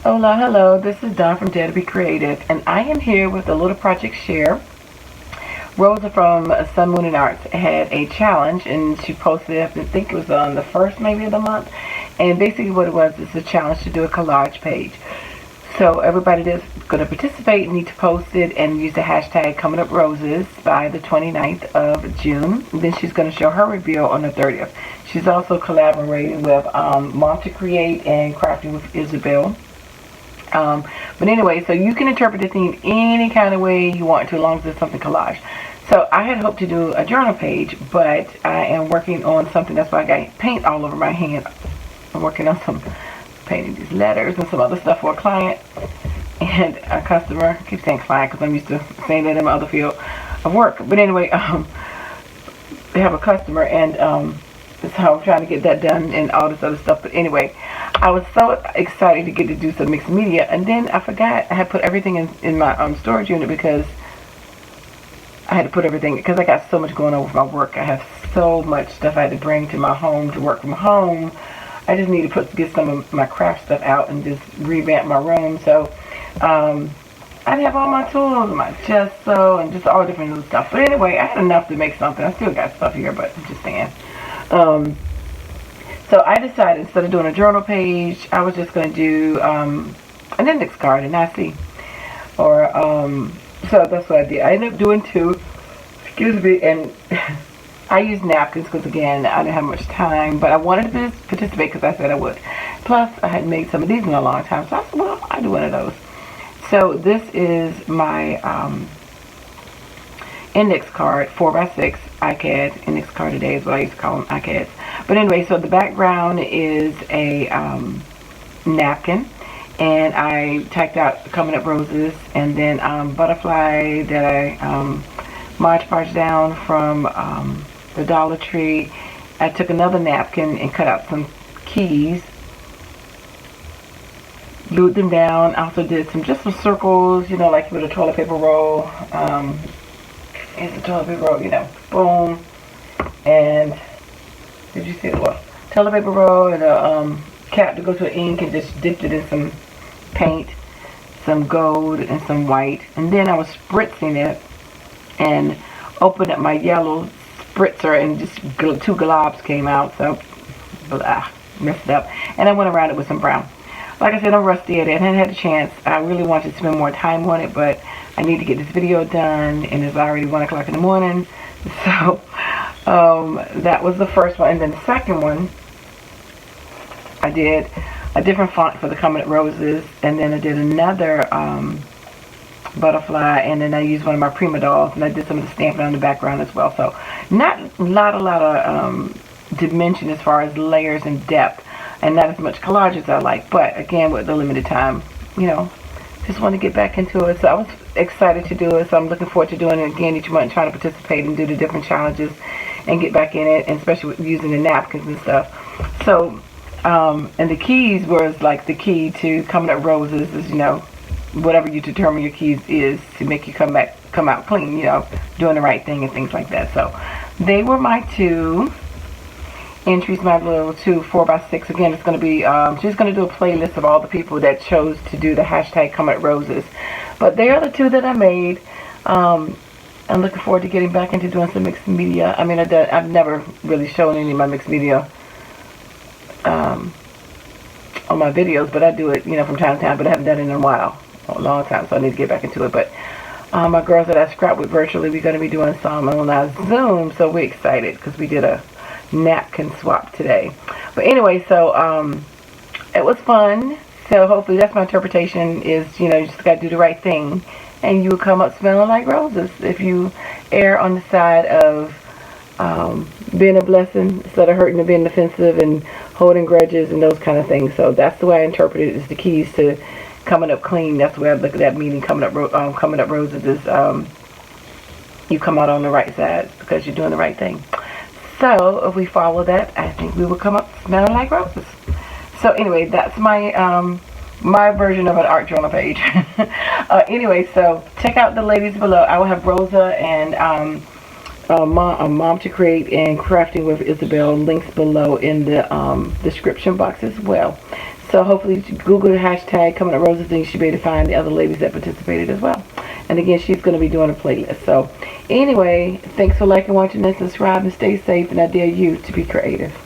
Hola, hello, this is Dawn from DaretoBeCreative, and I am here with a little project share. Rosa from Sun, Moon, and Arts had a challenge, and she posted it, I think it was on the first maybe of the month, and basically what it was is a challenge to do a collage page. So everybody that's going to participate need to post it and use the hashtag #ComingUpRoses by the 29th of June. And then she's going to show her reveal on the 30th. She's also collaborating with Mom to Create and Crafting with Isabel. But anyway, so you can interpret the theme any kind of way you want to, as long as it's something collage. So I had hoped to do a journal page, but I am working on something. That's why I got paint all over my hand. I'm working on painting these letters and some other stuff for a client and a customer. I keep saying client because I'm used to saying that in my other field of work. But anyway, they have a customer, and so I'm trying to get that done and all this other stuff. But anyway, I was so excited to get to do some mixed media, and then I forgot I had put everything in my storage unit because I had to put everything, because I got so much going on with my work. I have so much stuff I had to bring to my home to work from home. I just need to get some of my craft stuff out and just revamp my room. So I have all my tools and my gesso and just all different little stuff. But anyway, I had enough to make something. I still got stuff here, but I'm just saying. So I decided, instead of doing a journal page, I was just going to do an index card, and I see. Or, so that's what I did. I ended up doing two, excuse me, and I used napkins because, again, I didn't have much time, but I wanted to participate because I said I would. Plus, I hadn't made some of these in a long time, so I said, well, I'll do one of those. So this is my index card, 4x6 iCAD index card today is what I used to call them, iCADs. But anyway, so the background is a napkin, and I tacked out Coming Up Roses, and then butterfly that I Mod Podge down from the Dollar Tree. I took another napkin and cut out some keys, glued them down. I also did just some circles, you know, like with a toilet paper roll. Here's the toilet paper roll, you know, boom. And did you see it? Well, toilet paper roll and a cap to go to ink, and just dipped it in some paint, some gold and some white. And then I was spritzing it and opened up my yellow spritzer, and just two globs came out. So, messed it up. And I went around it with some brown. Like I said, I'm rusty at it. I hadn't had a chance. I really wanted to spend more time on it, but I need to get this video done, and it's already 1 o'clock in the morning. So that was the first one. And then the second one, I did a different font for the Coming Up Roses, and then I did another butterfly, and then I used one of my Prima dolls, and I did some of the stamping on the background as well. So not a lot of dimension as far as layers and depth, and not as much collage as I like, but again, with the limited time, you know, just want to get back into it. So I was excited to do it, so I'm looking forward to doing it again each month, trying to participate and do the different challenges and get back in it, and especially with using the napkins and stuff. So and the keys was like the key to Coming Up Roses is, you know, whatever you determine your keys is to make you come out clean, you know, doing the right thing and things like that. So they were my two entries, my little 4x6. Again, it's going to be, she's going to do a playlist of all the people that chose to do the hashtag Coming Up Roses. But they are the two that I made. I'm looking forward to getting back into doing some mixed media. I mean, I've never really shown any of my mixed media on my videos, but I do it, you know, from time to time, but I haven't done it in a while, a long time, so I need to get back into it. But my girls that I scrap with virtually, we're going to be doing some on our Zoom, so we're excited because we did a napkin swap today. But anyway, so it was fun. So hopefully that's my interpretation, is, you know, you just got to do the right thing, and you will come up smelling like roses if you err on the side of being a blessing instead of hurting and being offensive and holding grudges and those kind of things. So that's the way I interpret it, is the keys to coming up clean. That's the way I look at that meaning. Coming up roses is you come out on the right side because you're doing the right thing. So if we follow that, I think we will come up smelling like roses. So anyway, that's my my version of an art journal page. Anyway, so check out the ladies below. I will have Rosa and Mom to Create and Crafting with Isabel links below in the description box as well. So hopefully Google the hashtag Coming Up Roses and you should be able to find the other ladies that participated as well. And again, she's going to be doing a playlist. So anyway, thanks for liking, watching, and subscribe, and stay safe, and I dare you to be creative.